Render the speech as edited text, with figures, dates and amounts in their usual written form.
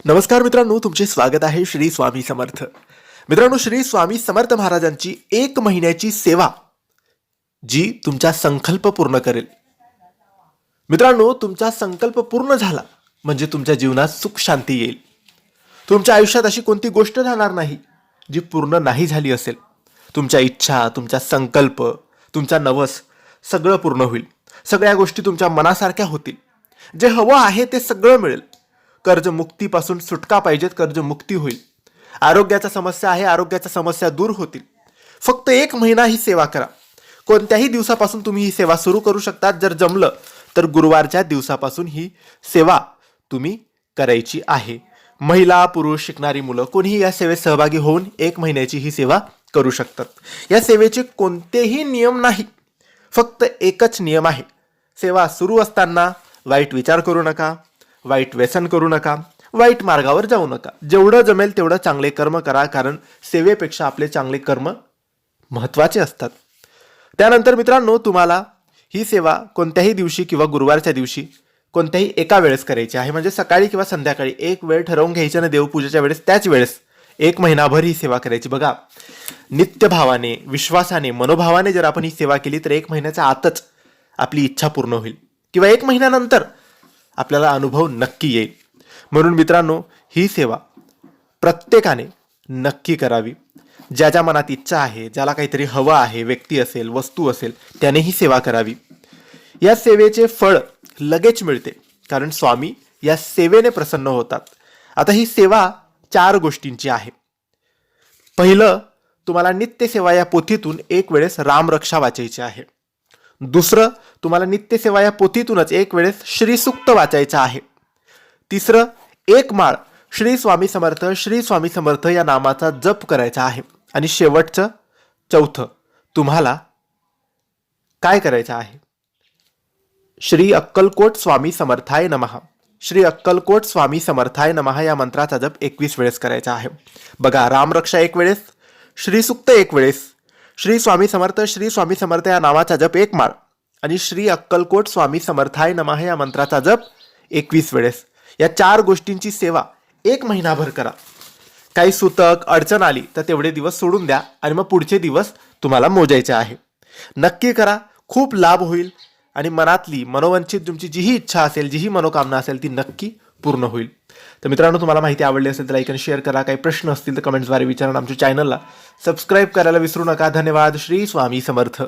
नमस्कार मित्रांनो, तुमचे स्वागत आहे श्री स्वामी समर्थ. मित्रांनो, श्री स्वामी समर्थ महाराजांची 1 महिन्याची सेवा जी तुमचा संकल्प पूर्ण करेल. मित्रांनो, तुमचा संकल्प पूर्ण झाला म्हणजे तुमच्या जीवनात सुख शांती येईल. तुमच्या आयुष्यात अशी कोणती गोष्ट राहणार नाही जी पूर्ण नाही झाली असेल. तुमच्या इच्छा, तुमचा संकल्प, तुमचा नवस सगळं पूर्ण होईल. सगळ्या गोष्टी तुमच्या मनासारख्या होतील. जे हवं आहे ते सगळं मिळेल. कर्जमुक्तीपासून सुटका पाहिजेत, कर्जमुक्ती होईल. आरोग्याचा समस्या आहे, आरोग्याच्या समस्या दूर होतील. फक्त 1 महिना ही सेवा करा. कोणत्याही दिवसापासून तुम्ही ही सेवा सुरू करू शकता. जर जमलं तर गुरुवारच्या दिवसापासून ही सेवा तुम्ही करायची आहे. महिला, पुरुष, शिकणारी मुलं कोणीही या सेवेत सहभागी होऊन 1 महिन्याची ही सेवा करू शकतात. या सेवेचे कोणतेही नियम नाही, फक्त एकच नियम आहे. सेवा सुरू असताना वाईट विचार करू नका, वाईट व्यसन करू नका, वाईट मार्गावर जाऊ नका. जेवढं जमेल तेवढं चांगले कर्म करा, कारण सेवेपेक्षा आपले चांगले कर्म महत्त्वाचे असतात. त्यानंतर मित्रांनो, तुम्हाला ही सेवा कोणत्याही दिवशी किंवा गुरुवारच्या दिवशी कोणत्याही एका वेळेस करायची आहे. म्हणजे सकाळी किंवा संध्याकाळी एक वेळ ठरवून घ्यायची आणि देवपूजेच्या वेळेस त्याच वेळेस 1 महिनाभर ही सेवा करायची. बघा, नित्यभावाने, विश्वासाने, मनोभावाने जर आपण ही सेवा केली तर 1 महिन्याच्या आतच आपली इच्छा पूर्ण होईल किंवा 1 महिन्यानंतर आपल्याला अनुभव नक्की येईल. म्हणून मित्रांनो, ही सेवा प्रत्येकाने नक्की करावी. ज्याच्या मनात इच्छा आहे, ज्याला काहीतरी हवं आहे, व्यक्ती असेल, वस्तू असेल, त्याने ही सेवा करावी. या सेवेचे फळ लगेच मिळते, कारण स्वामी या सेवेने प्रसन्न होतात. आता ही सेवा 4 गोष्टींची आहे. पहिलं, तुम्हाला नित्यसेवा या पोथीतून 1 वेळेस रामरक्षा वाचायची आहे. दुसरं, तुम्हाला नित्यसेवा या पोथीतूनच 1 वेळेस श्रीसूक्त वाचायचं आहे. तिसरं, 1 माळ श्री स्वामी समर्थ, श्री स्वामी समर्थ या नामाचा जप करायचा आहे. आणि शेवटचं, चौथं, तुम्हाला काय करायचं आहे? श्री अक्कलकोट स्वामी समर्थाय नमः, श्री अक्कलकोट स्वामी समर्थाय नमः या मंत्राचा जप 21 वेळेस करायचा आहे. बघा, रामरक्षा 1 वेळेस, श्रीसूक्त 1 वेळेस, श्री स्वामी समर्थ, श्री स्वामी समर्थ या नावाचा जप 1 माळ आणि श्री अक्कलकोट स्वामी समर्थाय नमः या मंत्राचा जप 21 वेळेस. या 4 गोष्टींची सेवा 1 महिनाभर करा. काही सुतक अडचण आली तर तेवढे दिवस सोडून द्या आणि मग पुढचे दिवस तुम्हाला मोजायचे आहे. नक्की करा, खूप लाभ होईल आणि मनातली मनोवंचित तुमची जीही इच्छा असेल, जीही मनोकामना असेल ती नक्की पूर्ण होईल. तर मित्रांनो, तुम्हाला माहिती आवडली असेल तर लाईक आणि शेअर करा. काही प्रश्न असतील तर कमेंट्सद्वारे विचारा. आमच्या चॅनलला सबस्क्राईब करायला विसरू नका. धन्यवाद. श्री स्वामी समर्थ.